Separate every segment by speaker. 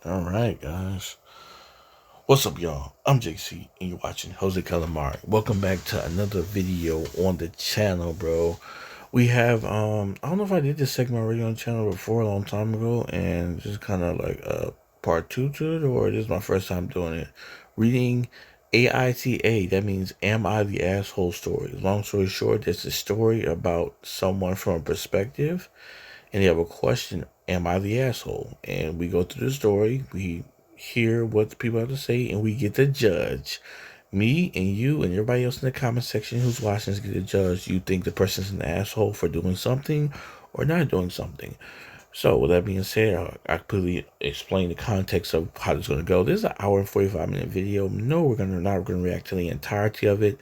Speaker 1: All right, guys. What's up, y'all? I'm JC, and you're watching Jose Calamari. Welcome back to another video on the channel, bro. We have I don't know if I did this segment already on the channel before a long time ago, and just kind of like part two to it, or this is my first time doing it. Reading AITA, that means Am I the Asshole story. Long story short, it's a story about someone from a perspective, and they have a question, am I the asshole? And we go through the story, we hear what the people have to say, and we get to judge. Me and you and everybody else in the comment section who's watching this get to judge. You think the person's an asshole for doing something or not doing something. So with that being said, I completely explain the context of how this is going to go. This is an hour and 45-minute video. No, we're not going to react to the entirety of it,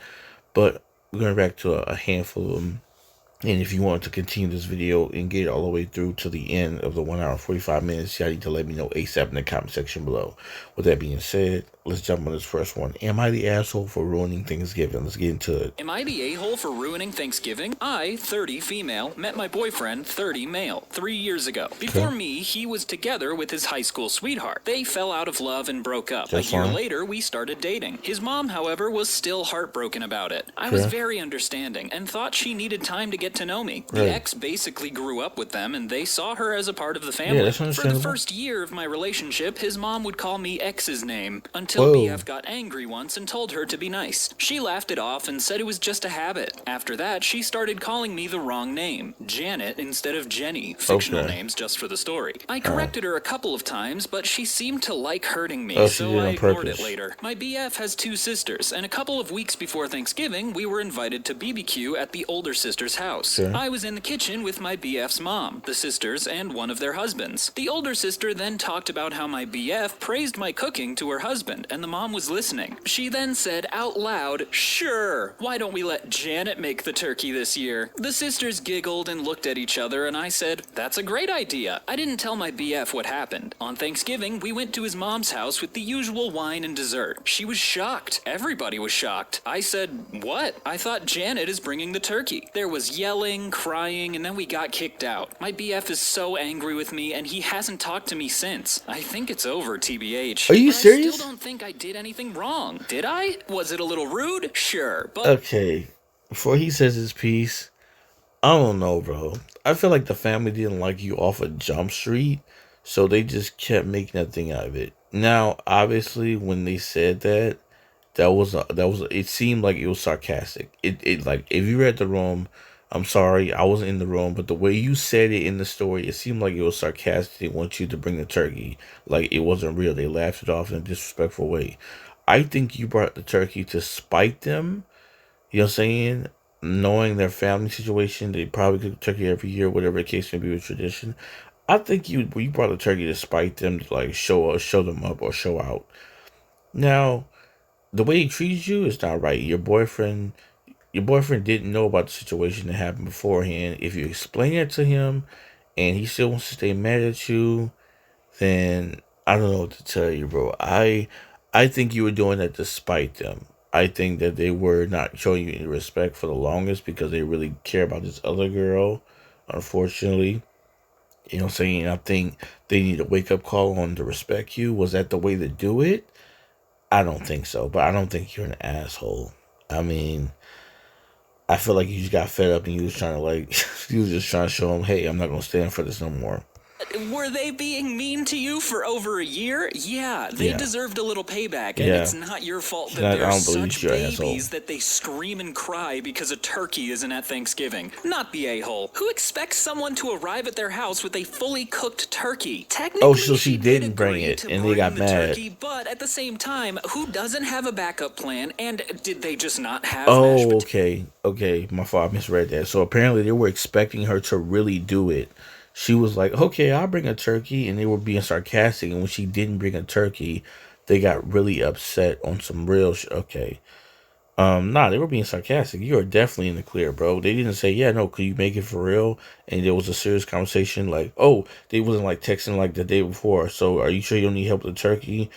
Speaker 1: but we're going to react to a handful of them. And if you want to continue this video and get it all the way through to the end of the 1 hour 45 minutes, you need to let me know ASAP in the comment section below. With that being said, let's jump on this first one. Am I the asshole for ruining Thanksgiving? Let's get into it.
Speaker 2: Am I the a-hole for ruining Thanksgiving? I, 30 female, met my boyfriend, 30 male, 3 years ago. Before me, he was together with his high school sweetheart. They fell out of love and broke up. A year later, we started dating. His mom, however, was still heartbroken about it. I was very understanding and thought she needed time to get to know me. The ex basically grew up with them and they saw her as a part of the family. For the first year of my relationship, his mom would call me X's name until BF got angry once and told her to be nice. She laughed it off and said it was just a habit. After that, she started calling me the wrong name, Janet instead of Jenny, fictional names just for the story. I corrected her a couple of times, but she seemed to like hurting me, so I ignored it later. My BF has 2 sisters, and a couple of weeks before Thanksgiving, we were invited to BBQ at the older sister's house. I was in the kitchen with my BF's mom, the sisters, and one of their husbands. The older sister then talked about how my BF praised my cooking to her husband, and the mom was listening. She then said out loud, "Sure, why don't we let Janet make the turkey this year?" The sisters giggled and looked at each other, and I said, "That's a great idea." I didn't tell my BF what happened. On Thanksgiving, we went to his mom's house with the usual wine and dessert. She was shocked. Everybody was shocked. I said, "What? I thought Janet is bringing the turkey." There was yelling, crying, and then we got kicked out. My BF is so angry with me, and he hasn't talked to me since. I think it's over, TBH.
Speaker 1: Are you serious?
Speaker 2: I still don't think I did anything wrong. Did I? Was it a little rude? Sure, but...
Speaker 1: Okay, before he says his piece, I don't know, bro. I feel like the family didn't like you off of Jump Street, so they just kept making a thing out of it. Now, obviously, when they said that, it seemed like it was sarcastic. It like, if you read the room, I'm sorry, I wasn't in the room, but the way you said it in the story, it seemed like it was sarcastic. They want you to bring the turkey. Like, it wasn't real. They laughed it off in a disrespectful way. I think you brought the turkey to spite them. You know what I'm saying? Knowing their family situation, they probably cook turkey every year, whatever the case may be with tradition. I think you brought the turkey to spite them, to like show them up or show out. Now, the way he treats you is not right. Your boyfriend didn't know about the situation that happened beforehand. If you explain it to him and he still wants to stay mad at you, then I don't know what to tell you, bro. I think you were doing that to spite them. I think that they were not showing you any respect for the longest because they really care about this other girl, unfortunately. You know what I'm saying? I think they need a wake-up call on to respect you. Was that the way to do it? I don't think so, but I don't think you're an asshole. I mean, I feel like you just got fed up and you was trying to like, you was just trying to show them, hey, I'm not going to stand for this no more.
Speaker 2: Were they being mean to you for over a year? Yeah, they deserved a little payback, and it's not your fault that they're such babies that they scream and cry because a turkey isn't at Thanksgiving. Not the a-hole. Who expects someone to arrive at their house with a fully cooked turkey? Technically,
Speaker 1: so she didn't bring it, and they got mad.
Speaker 2: Turkey, but at the same time, who doesn't have a backup plan, and did they just not have mashed potatoes?
Speaker 1: Okay, my fault, I misread that. So apparently they were expecting her to really do it. She was like, okay, I'll bring a turkey, and they were being sarcastic, and when she didn't bring a turkey, they got really upset on some real okay. Nah, they were being sarcastic. You are definitely in the clear, bro. They didn't say, yeah, no, could you make it for real? And there was a serious conversation, like, oh, they wasn't like texting like the day before, so are you sure you don't need help with the turkey?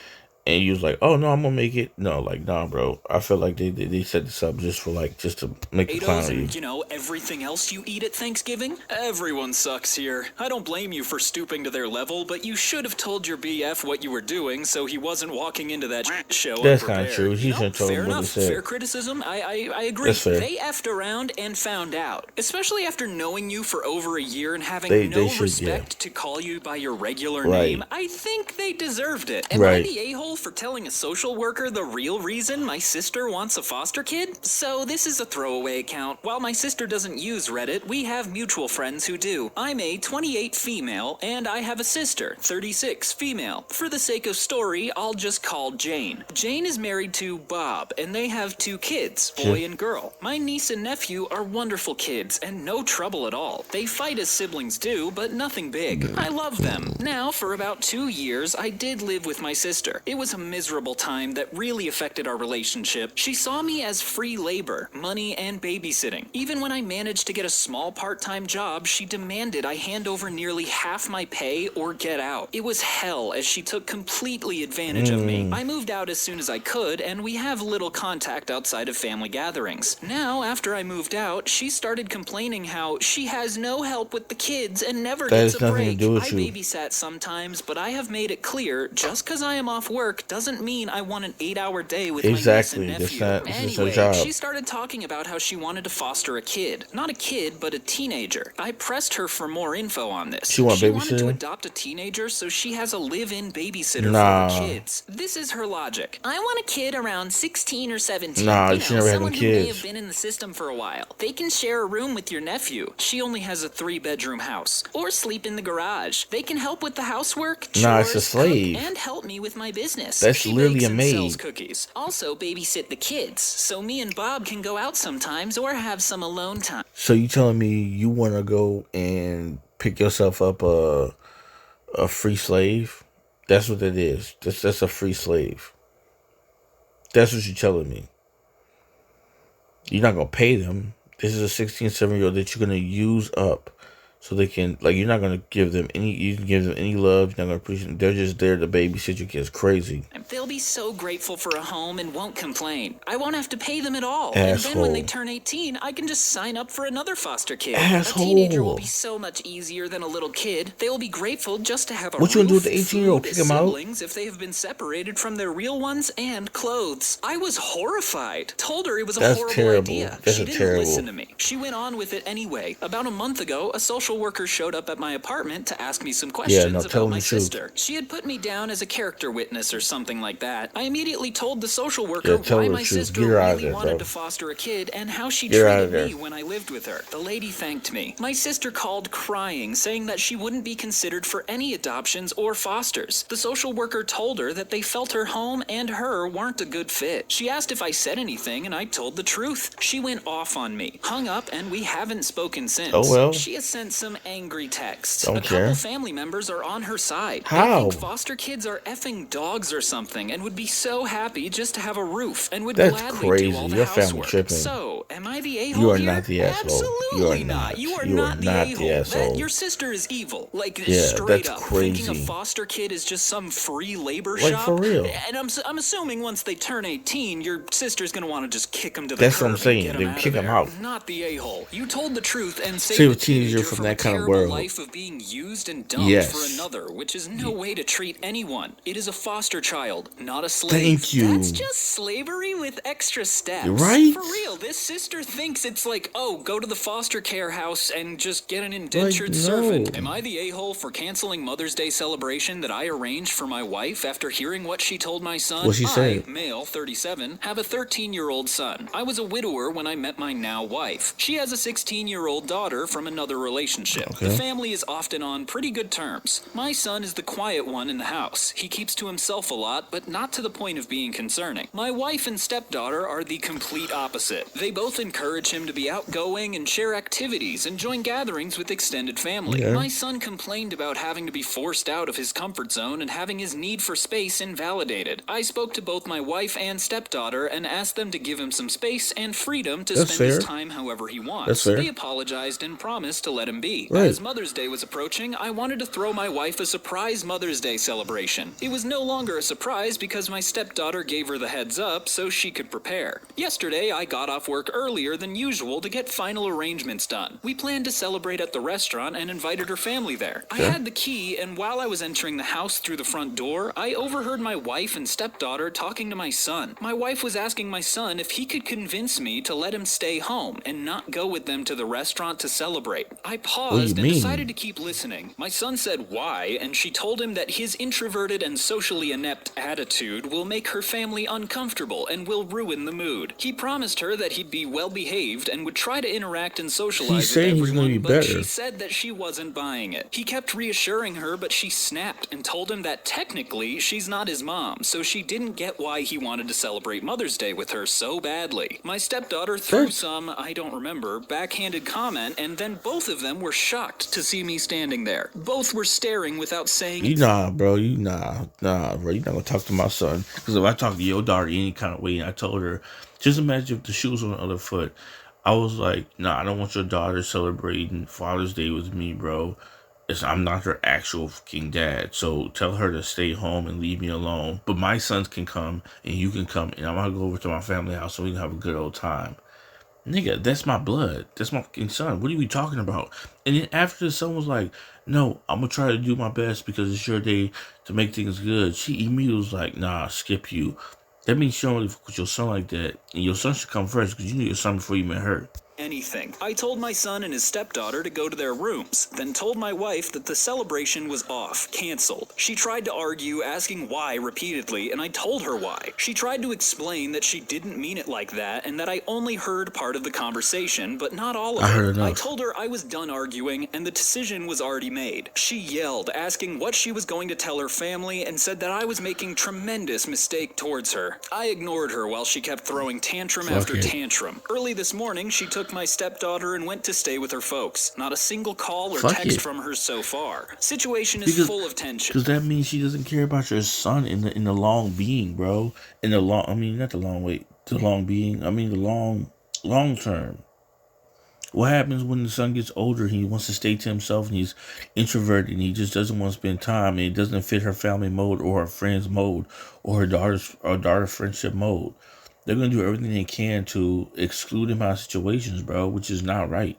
Speaker 1: and you was like, "Oh no, I'm gonna make it." No, like, nah, bro. I feel like they set this up just for like just to make a clown
Speaker 2: Potatoes
Speaker 1: of you.
Speaker 2: and, everything else you eat at Thanksgiving? Everyone sucks here. I don't blame you for stooping to their level, but you should have told your BF what you were doing so he wasn't walking into that show
Speaker 1: That's kind of
Speaker 2: unprepared.
Speaker 1: true. He shouldn't told
Speaker 2: Fair
Speaker 1: him what they
Speaker 2: enough.
Speaker 1: said.
Speaker 2: Fair criticism. I agree.
Speaker 1: That's fair.
Speaker 2: They effed around and found out. Especially after knowing you for over a year and having
Speaker 1: They should,
Speaker 2: respect to call you by your regular
Speaker 1: Right.
Speaker 2: name. I think they deserved it. Am I
Speaker 1: Right.
Speaker 2: the a-hole for telling a social worker the real reason my sister wants a foster kid? So this is a throwaway account. While my sister doesn't use Reddit, we have mutual friends who do. I'm a 28 female, and I have a sister, 36 female. For the sake of story, I'll just call Jane. Jane is married to Bob, and they have 2 kids, boy and girl. My niece and nephew are wonderful kids, and no trouble at all. They fight as siblings do, but nothing big. I love them. Now, for about 2 years, I did live with my sister. It was a miserable time that really affected our relationship. She saw me as free labor, money, and babysitting. Even when I managed to get a small part-time job, she demanded I hand over nearly half my pay or get out. It was hell, as she took completely advantage of me. I moved out as soon as I could, and we have little contact outside of family gatherings. Now, after I moved out, she started complaining how she has no help with the kids and never gets a break. I babysat sometimes, but I have made it clear, just because I am off work doesn't mean I want an 8-hour day with my niece and nephew. Anyway, she started talking about how she wanted to foster a kid. Not a kid, but a teenager. I pressed her for more info on this.
Speaker 1: She wanted
Speaker 2: to adopt a teenager, so she has a live-in babysitter for her kids. This is her logic. I want a kid around 16 or 17.
Speaker 1: She never had
Speaker 2: someone
Speaker 1: kids.
Speaker 2: Who may have been in the system for a while. They can share a room with your nephew. She only has a 3-bedroom house. Or sleep in the garage. They can help with the housework, chores,
Speaker 1: it's a slave.
Speaker 2: and help me with my business.
Speaker 1: That's
Speaker 2: she
Speaker 1: literally
Speaker 2: bakes
Speaker 1: a
Speaker 2: and
Speaker 1: maid.
Speaker 2: sells cookies. Also babysit the kids, so me and Bob can go out sometimes or have some alone time.
Speaker 1: So you telling me you want to go and pick yourself up a free slave? That's what it is. That's a free slave. That's what you're telling me. You're not gonna pay them. This is a 16, 17-year-old that you're gonna use up, so they can, like, you're not gonna give them any. You can give them any love. You're not gonna appreciate them. They're just there to babysit your kids. Crazy.
Speaker 2: They'll be so grateful for a home and won't complain. I won't have to pay them at all.
Speaker 1: Asshole.
Speaker 2: And then when they turn 18, I can just sign up for another foster kid.
Speaker 1: Asshole.
Speaker 2: A teenager will be so much easier than a little kid. They will be grateful just to have a
Speaker 1: what you gonna do with the
Speaker 2: roof,
Speaker 1: 18-year-old?
Speaker 2: food,
Speaker 1: Kick him out?
Speaker 2: siblings if they have been separated from their real ones, and clothes. I was horrified. Told her it was a horrible idea. She didn't listen to me. She went on with it anyway. About a month ago, a social worker showed up at my apartment to ask me some questions about my sister. She had put me down as a character witness or something like that. I immediately told the social worker why my sister really wanted to foster a kid and how she treated me when I lived with her. The lady thanked me. My sister called crying, saying that she wouldn't be considered for any adoptions or fosters. The social worker told her that they felt her home and her weren't a good fit. She asked if I said anything, and I told the truth. She went off on me, hung up, and we haven't spoken since.
Speaker 1: Oh well.
Speaker 2: She has sent some angry texts.
Speaker 1: Don't care.
Speaker 2: Couple family members are on her side.
Speaker 1: How?
Speaker 2: They think foster kids are effing dogs or something and would be so happy just to have a roof and would
Speaker 1: That's
Speaker 2: gladly
Speaker 1: crazy.
Speaker 2: do all the
Speaker 1: Your family
Speaker 2: housework.
Speaker 1: tripping.
Speaker 2: So, am I the a-hole
Speaker 1: You are
Speaker 2: here?
Speaker 1: not the asshole.
Speaker 2: Absolutely
Speaker 1: You are not.
Speaker 2: You are
Speaker 1: You
Speaker 2: not
Speaker 1: are
Speaker 2: the
Speaker 1: not the
Speaker 2: a-hole.
Speaker 1: asshole.
Speaker 2: Your sister is evil. Like,
Speaker 1: Yeah,
Speaker 2: straight
Speaker 1: that's
Speaker 2: up.
Speaker 1: crazy.
Speaker 2: Thinking a foster kid is just some free labor
Speaker 1: Like,
Speaker 2: shop.
Speaker 1: for real.
Speaker 2: And I'm assuming once they turn 18, your sister's gonna want to just kick them to the
Speaker 1: That's
Speaker 2: curb
Speaker 1: what I'm saying.
Speaker 2: and
Speaker 1: They
Speaker 2: get
Speaker 1: kick
Speaker 2: them
Speaker 1: them
Speaker 2: out.
Speaker 1: out.
Speaker 2: Not the a-hole. You told the truth and saved
Speaker 1: Save a
Speaker 2: a
Speaker 1: teenager from that kind of
Speaker 2: terrible
Speaker 1: world.
Speaker 2: life of being used and dumped
Speaker 1: Yes.
Speaker 2: for another, which is no way to treat anyone. It is a foster child, not a slave.
Speaker 1: Thank you.
Speaker 2: That's just slavery with extra steps.
Speaker 1: Right?
Speaker 2: For real, this sister thinks it's like, oh, go to the foster care house and just get an indentured
Speaker 1: Like, no.
Speaker 2: servant. Am I the a-hole for canceling Mother's Day celebration that I arranged for my wife after hearing what she told my son?
Speaker 1: What'd she say?
Speaker 2: I, male, 37, have a 13-year-old son. I was a widower when I met my now wife. She has a 16-year-old daughter from another relationship.
Speaker 1: Okay.
Speaker 2: The family is often on pretty good terms. My son is the quiet one in the house. He keeps to himself a lot, but not to the point of being concerning. My wife and stepdaughter are the complete opposite. They both encourage him to be outgoing and share activities and join gatherings with extended family.
Speaker 1: Yeah.
Speaker 2: My son complained about having to be forced out of his comfort zone and having his need for space invalidated. I spoke to both my wife and stepdaughter and asked them to give him some space and freedom to
Speaker 1: That's
Speaker 2: spend his
Speaker 1: fair.
Speaker 2: time however he wants.
Speaker 1: That's fair.
Speaker 2: They apologized and promised to let him be. me.
Speaker 1: Right.
Speaker 2: As Mother's Day was approaching, I wanted to throw my wife a surprise Mother's Day celebration. It was no longer a surprise because my stepdaughter gave her the heads up so she could prepare. Yesterday, I got off work earlier than usual to get final arrangements done. We planned to celebrate at the restaurant and invited her family there. I had the key, and while I was entering the house through the front door, I overheard my wife and stepdaughter talking to my son. My wife was asking my son if he could convince me to let him stay home and not go with them to the restaurant to celebrate. I paused and decided to keep listening. My son said why, and she told him that his introverted and socially inept attitude will make her family uncomfortable and will ruin the mood. He promised her that he'd be well behaved and would try to interact and socialize with everyone, but she said that she wasn't buying it. He kept reassuring her, but she snapped and told him that technically she's not his mom, so she didn't get why he wanted to celebrate Mother's Day with her so badly. My stepdaughter threw some, I don't remember, backhanded comment, and then both of them were shocked to see me standing there. Both were staring without saying
Speaker 1: bro. Nah, bro. You're not gonna talk to my son. Because if I talk to your daughter any kind of way, and I told her, just imagine if the shoe was on the other foot. I was like, nah, I don't want your daughter celebrating Father's Day with me, bro. I'm not her actual fucking dad. So tell her to stay home and leave me alone. But my sons can come and you can come, and I'm gonna go over to my family house so we can have a good old time. Nigga, that's my blood. That's my fucking son. What are we talking about? And then after the son was like, no, I'm gonna try to do my best because it's your day to make things good. She immediately was like, nah, skip you. That means you don't really fuck with your son like that. And your son should come first because you knew your son before you met her.
Speaker 2: Anything. I told my son and his stepdaughter to go to their rooms, then told my wife that the celebration was off, canceled. She tried to argue, asking why repeatedly, and I told her why. She tried to explain that she didn't mean it like that and that I only heard part of the conversation, but not all of it. I told her I was done arguing and the decision was already made. She yelled, asking what she was going to tell her family, and said that I was making tremendous mistake towards her. I ignored her while she kept throwing tantrum after tantrum. Early this morning, she took my stepdaughter and went to stay with her folks. Not a single call or text from her so far. Situation is full of tension.
Speaker 1: Because that means she doesn't care about your son in the long being, bro. In the long, I mean, not the long wait, the long being. I mean, the long term. What happens when the son gets older? He wants to stay to himself and he's introverted and he just doesn't want to spend time and it doesn't fit her family mode or her friends mode or her daughter friendship mode. They're going to do everything they can to exclude him out of situations, bro, which is not right.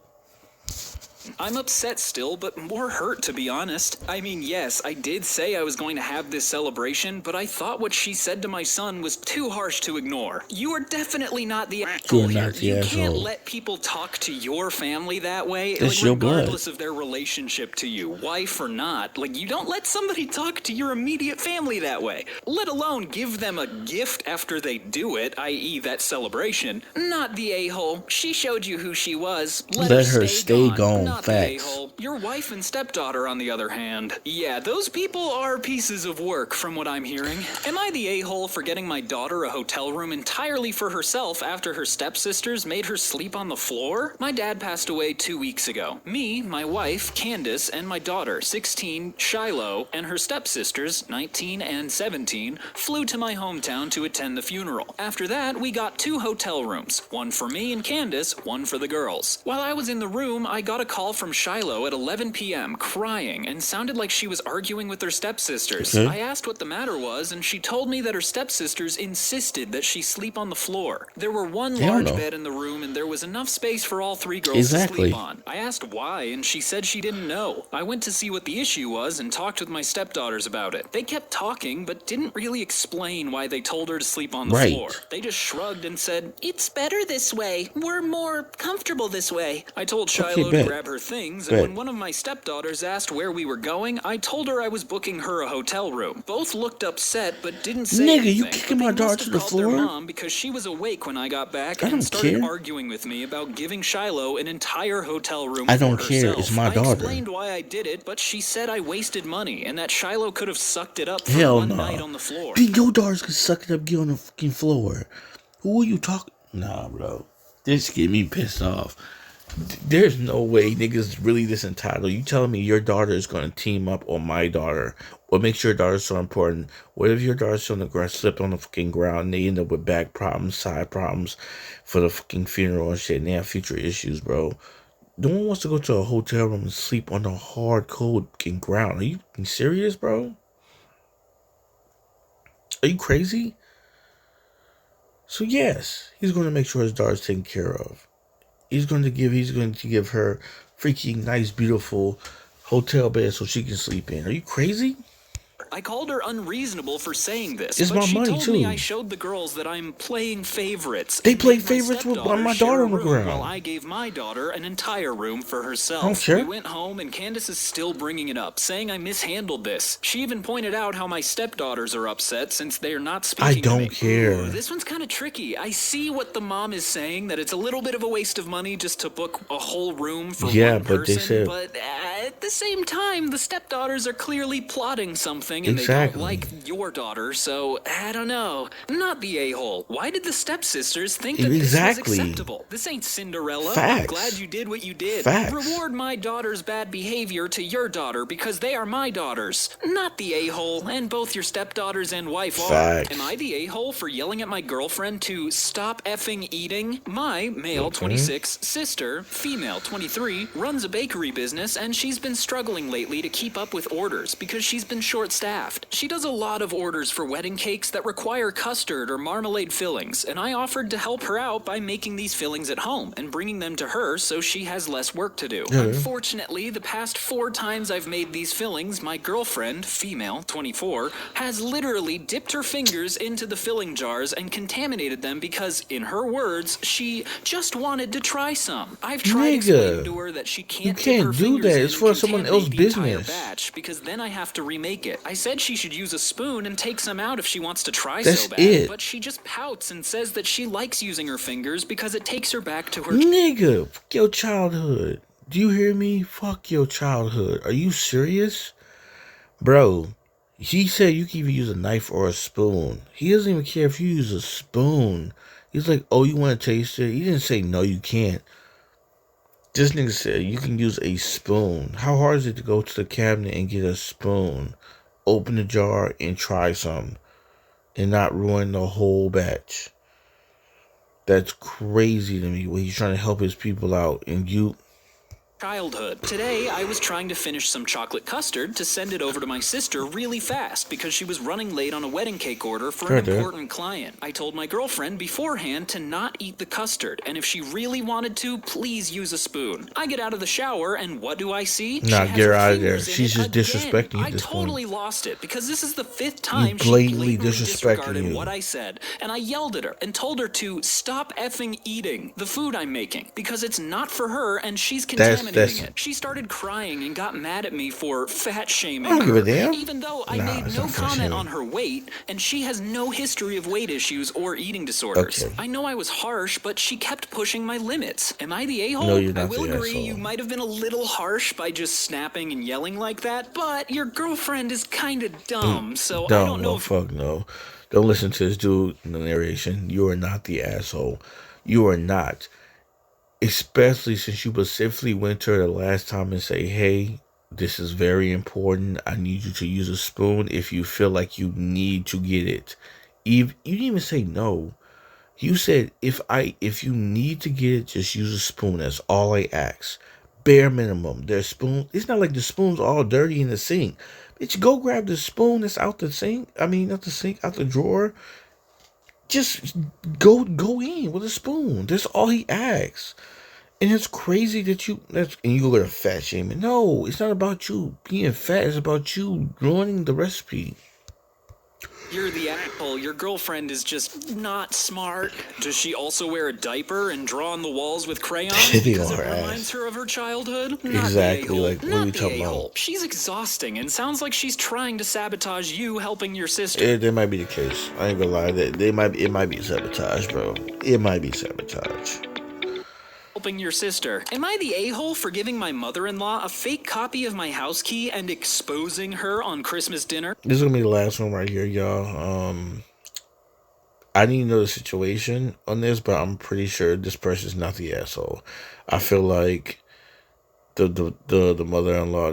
Speaker 2: I'm upset still, but more hurt, to be honest. I mean, yes, I did say I was going to have this celebration, but I thought what she said to my son was too harsh to ignore. You are definitely not the asshole here. You can't let people talk to your family that way, like, regardless of their relationship to you, wife or not. Like, you don't let somebody talk to your immediate family that way, let alone give them a gift after they do it, i.e. that celebration. Not the a-hole. She showed you who she was. Let her stay gone. Not the a-hole. Your wife and stepdaughter, on the other hand. Yeah, those people are pieces of work, from what I'm hearing. Am I the a-hole for getting my daughter a hotel room entirely for herself after her stepsisters made her sleep on the floor? My dad passed away 2 weeks ago. Me, my wife, Candace, and my daughter, 16, Shiloh, and her stepsisters, 19 and 17, flew to my hometown to attend the funeral. After that, we got 2 hotel rooms, one for me and Candace, one for the girls. While I was in the room, I got a call from Shiloh at 11 p.m. crying and sounded like she was arguing with her stepsisters. I asked what the matter was, and she told me that her stepsisters insisted that she sleep on the floor. There were one large bed in the room, and there was enough space for all 3 girls to sleep on. I asked why, and she said she didn't know. I went to see what the issue was and talked with my stepdaughters about it. They kept talking, but didn't really explain why they told her to sleep on the floor. They just shrugged and said, "It's better this way. We're more comfortable this way." I told Shiloh to grab her things, and when one of my stepdaughters asked where we were going, I told her I was booking her a hotel room. Both looked upset, but didn't say anything.
Speaker 1: You kicking my daughter to the floor?
Speaker 2: Their mom because she was awake when I got back and started arguing with me about giving Shiloh an entire hotel room.
Speaker 1: I don't care. It's my daughter.
Speaker 2: I explained why I did it, but she said I wasted money and that Shiloh could have sucked it up for one night on the floor.
Speaker 1: Your daughters could suck it up, get on the fucking floor. Who are you talking? Nah, bro. This get me pissed off. There's no way niggas really this entitled. You telling me your daughter is going to team up on my daughter? What makes your daughter so important? What if your daughter's on the ground, slip on the fucking ground, and they end up with back problems, side problems for the fucking funeral and shit, and they have future issues, bro? No one wants to go to a hotel room and sleep on the hard, cold ground. Are you serious, bro? Are you crazy? So yes, he's going to make sure his daughter's taken care of. He's going to give her freaking nice, beautiful hotel bed so she can sleep in. Are you crazy?
Speaker 2: I called her unreasonable for saying this,
Speaker 1: it's
Speaker 2: but
Speaker 1: my
Speaker 2: she
Speaker 1: money
Speaker 2: told
Speaker 1: too.
Speaker 2: me I showed the girls that I'm playing favorites.
Speaker 1: They play favorites with my daughter on the ground.
Speaker 2: While I gave my daughter an entire room for herself.
Speaker 1: I don't care.
Speaker 2: We went home and Candace is still bringing it up, saying I mishandled this. She even pointed out how my stepdaughters are upset since they're not speaking to me.
Speaker 1: I don't care.
Speaker 2: Ooh, this one's kind of tricky. I see what the mom is saying, that it's a little bit of a waste of money just to book a whole room for one person.
Speaker 1: They said,
Speaker 2: but at the same time, the stepdaughters are clearly plotting something and
Speaker 1: exactly.
Speaker 2: they don't like your daughter, so I don't know. Not the a-hole. Why did the stepsisters think that this was acceptable? This ain't Cinderella.
Speaker 1: Facts.
Speaker 2: I'm glad you did what you did.
Speaker 1: Facts.
Speaker 2: Reward my daughter's bad behavior to your daughter because they are my daughters. Not the a-hole, and both your stepdaughters and wife are. Am I the a-hole for yelling at my girlfriend to stop effing eating? My male 26 sister, female 23, runs a bakery business and she's been struggling lately to keep up with orders because she's been short-staffed. She does a lot of orders for wedding cakes that require custard or marmalade fillings, and I offered to help her out by making these fillings at home and bringing them to her so she has less work to do. Unfortunately, the past 4 times I've made these fillings, my girlfriend, female 24, has literally dipped her fingers into the filling jars and contaminated them because, in her words, she just wanted to try some. I've tried explaining to her that she can't dip her fingers in
Speaker 1: it's for someone else's business.
Speaker 2: Batch because then I have to remake it. I said she should use a spoon and take some out if she wants to try
Speaker 1: That's
Speaker 2: so bad.
Speaker 1: it.
Speaker 2: But she just pouts and says that she likes using her fingers because it takes her back to her
Speaker 1: nigga. Fuck your childhood. Do you hear me? Fuck your childhood. Are you serious? Bro, he said you can even use a knife or a spoon. He doesn't even care if you use a spoon. He's like, oh, you want to taste it? He didn't say no, you can't. This nigga said you can use a spoon. How hard is it to go to the cabinet and get a spoon, open the jar, and try some, and not ruin the whole batch? That's crazy to me. When he's trying to help his people out, and you...
Speaker 2: childhood. Today, I was trying to finish some chocolate custard to send it over to my sister really fast because she was running late on a wedding cake order for an important client. I told my girlfriend beforehand to not eat the custard, and if she really wanted to, please use a spoon. I get out of the shower, and what do I see?
Speaker 1: Nah, get her out of there. She's just disrespecting you at this point.
Speaker 2: I totally lost it because this is the 5th time
Speaker 1: she blatantly
Speaker 2: disregarded
Speaker 1: you.
Speaker 2: what I said, and I yelled at her and told her to stop effing eating the food I'm making because it's not for her and she's contaminated. She started crying and got mad at me for fat shaming her, even though I made no comment on her weight, and she has no history of weight issues or eating disorders. I know I was harsh, but she kept pushing my limits. Am I the a-hole?
Speaker 1: No, you're not.
Speaker 2: I will
Speaker 1: the
Speaker 2: agree
Speaker 1: asshole.
Speaker 2: You might have been a little harsh by just snapping and yelling like that, but your girlfriend is kind of dumb, so I don't know.
Speaker 1: No. Don't listen to this dude in the narration. You are not the asshole. You are not. Especially since you specifically went to her the last time and say, hey, this is very important. I need you to use a spoon if you feel like you need to get it. You didn't even say no. You said, if you need to get it, just use a spoon. That's all I ask. Bare minimum. There's spoons. It's not like the spoon's all dirty in the sink. Bitch, go grab the spoon that's out the sink. I mean, not the sink, out the drawer. Just go in with a spoon. That's all he asks. And it's crazy that you go to fat shaming. No, it's not about you being fat. It's about you ruining the recipe.
Speaker 2: You're the asshole. Your girlfriend is just not smart. Does she also wear a diaper and draw on the walls with crayons because it reminds her of her childhood?
Speaker 1: Exactly. Like, what are we talking about?
Speaker 2: She's exhausting and sounds like she's trying to sabotage you helping your sister.
Speaker 1: That might be the case. I ain't gonna lie. It might be sabotage, bro. It might be sabotage.
Speaker 2: Helping your sister. Am I the a-hole for giving my mother-in-law a fake copy of my house key and exposing her on Christmas dinner?
Speaker 1: This is gonna be the last one right here, y'all. I need to know the situation on this, but I'm pretty sure this person's not the asshole. I feel like the mother-in-law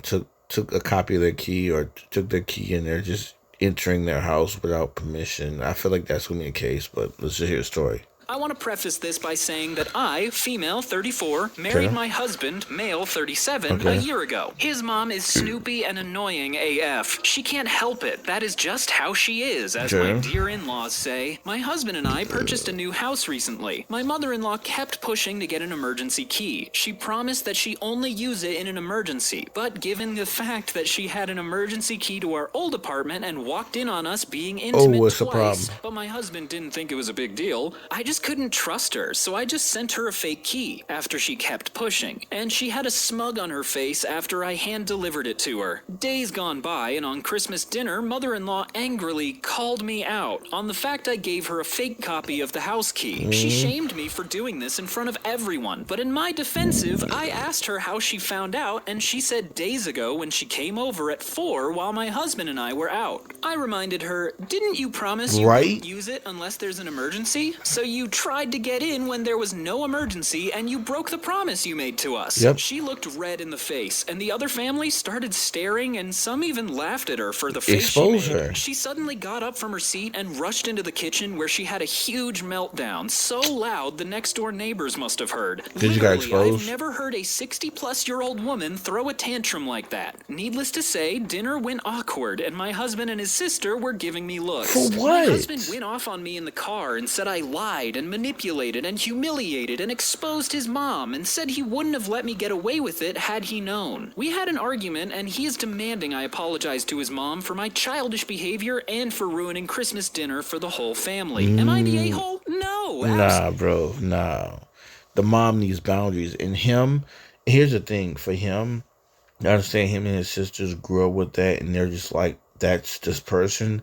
Speaker 1: took a copy of their key or took their key and they're just entering their house without permission. I feel like that's gonna be the case, but let's just hear the story.
Speaker 2: I want to preface this by saying that I, female 34, married my husband, male 37, a year ago. His mom is snoopy and annoying AF. She can't help it. That is just how she is, as my dear in-laws say. My husband and I purchased a new house recently. My mother-in-law kept pushing to get an emergency key. She promised that she only use it in an emergency, but given the fact that she had an emergency key to our old apartment and walked in on us being intimate twice, but my husband didn't think it was a big deal, I just couldn't trust her, so I just sent her a fake key after she kept pushing, and she had a smug on her face after I hand-delivered it to her. Days gone by, and on Christmas dinner, mother-in-law angrily called me out on the fact I gave her a fake copy of the house key. She shamed me for doing this in front of everyone, but in my defensive, I asked her how she found out, and she said days ago when she came over at 4 while my husband and I were out. I reminded her, didn't you promise you wouldn't use it unless there's an emergency? So you tried to get in when there was no emergency, and you broke the promise you made to us. She looked red in the face, and the other family started staring, and some even laughed at her for the face she made. She suddenly got up from her seat and rushed into the kitchen where she had a huge meltdown, so loud the next door neighbors must have heard.
Speaker 1: Did you get exposed?
Speaker 2: I've never heard a 60-plus-year-old woman throw a tantrum like that. Needless to say, dinner went awkward, and my husband and his sister were giving me looks.
Speaker 1: For what?
Speaker 2: My husband went off on me in the car and said I lied and manipulated and humiliated and exposed his mom, and said he wouldn't have let me get away with it had he known. We had an argument, and he is demanding I apologize to his mom for my childish behavior and for ruining Christmas dinner for the whole family. Am I the a-hole? No.
Speaker 1: Nah, bro. Nah. The mom needs boundaries. And him, here's the thing. For him, I understand him and his sisters grew up with that, and they're just like, that's this person.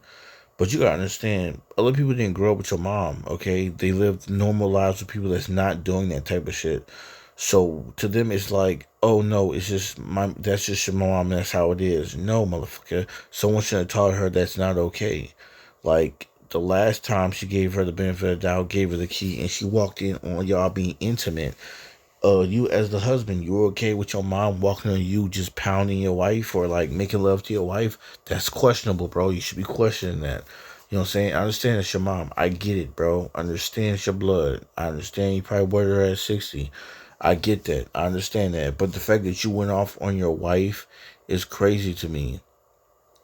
Speaker 1: But you gotta understand, other people didn't grow up with your mom, okay? They lived normal lives with people that's not doing that type of shit. So to them, it's like, oh no, it's just that's just your mom, that's how it is. No, motherfucker. Someone should have taught her that's not okay. Like, the last time she gave her the benefit of the doubt, gave her the key, and she walked in on y'all being intimate. You as the husband, you're okay with your mom walking on you just pounding your wife or like making love to your wife? That's questionable, bro. You should be questioning that. You know what I'm saying? I understand it's your mom. I get it, bro. I understand it's your blood. I understand you probably brought her at 60. I get that. I understand that. But the fact that you went off on your wife is crazy to me.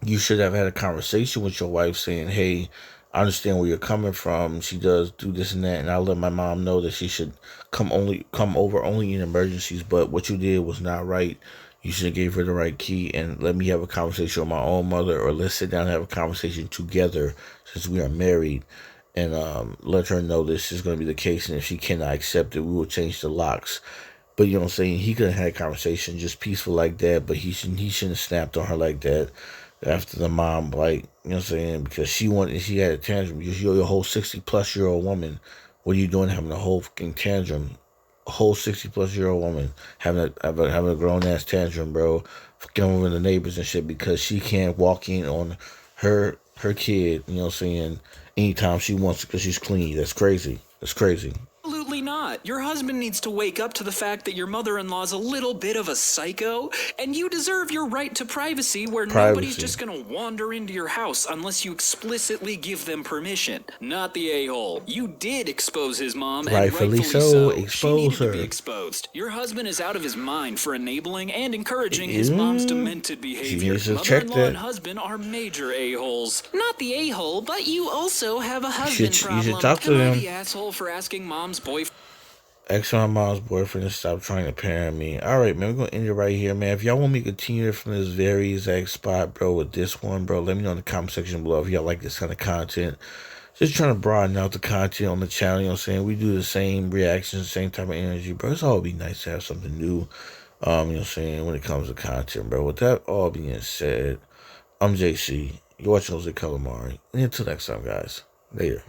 Speaker 1: You should have had a conversation with your wife saying, hey, I understand where you're coming from. She does do this and that, and I'll let my mom know that she should come over only in emergencies. But what you did was not right. You should have gave her the right key and let me have a conversation with my own mother, or let's sit down and have a conversation together since we are married, and let her know this is going to be the case. And if she cannot accept it, we will change the locks. But you know what I'm saying? He could have had a conversation just peaceful like that, but he shouldn't have snapped on her like that. After the mom, like, you know what I'm saying, because she had a tantrum. You're a whole 60-plus-year-old woman. What are you doing having a whole fucking tantrum? A whole 60-plus-year-old woman having a grown-ass tantrum, bro. Fucking over the neighbors and shit because she can't walk in on her kid, you know what I'm saying, anytime she wants to because she's clean. That's crazy. That's crazy.
Speaker 2: Absolutely not. Your husband needs to wake up to the fact that your mother-in-law's a little bit of a psycho, and you deserve your right to privacy where nobody's just gonna wander into your house unless you explicitly give them permission. Not the a-hole. You did expose his mom, and rightfully so. She needed to be exposed. Your husband is out of his mind for enabling and encouraging his mom's demented behavior. Mother-in-law and husband are major a-holes. Not the a-hole, but you also have a husband problem.
Speaker 1: You should talk to him.
Speaker 2: Am I the asshole for asking mom's boyfriend?
Speaker 1: Ask my mom's boyfriend to stop trying to parent me. Alright, man, we're gonna end it right here, man. If y'all want me to continue from this very exact spot, bro, with this one, bro, let me know in the comment section below if y'all like this kind of content. Just trying to broaden out the content on the channel, you know what I'm saying? We do the same reactions, the same type of energy, bro. It's all be nice to have something new, you know what I'm saying, when it comes to content, bro. With that all being said, I'm JC. You're watching Jose Calamari. And until next time, guys. Later.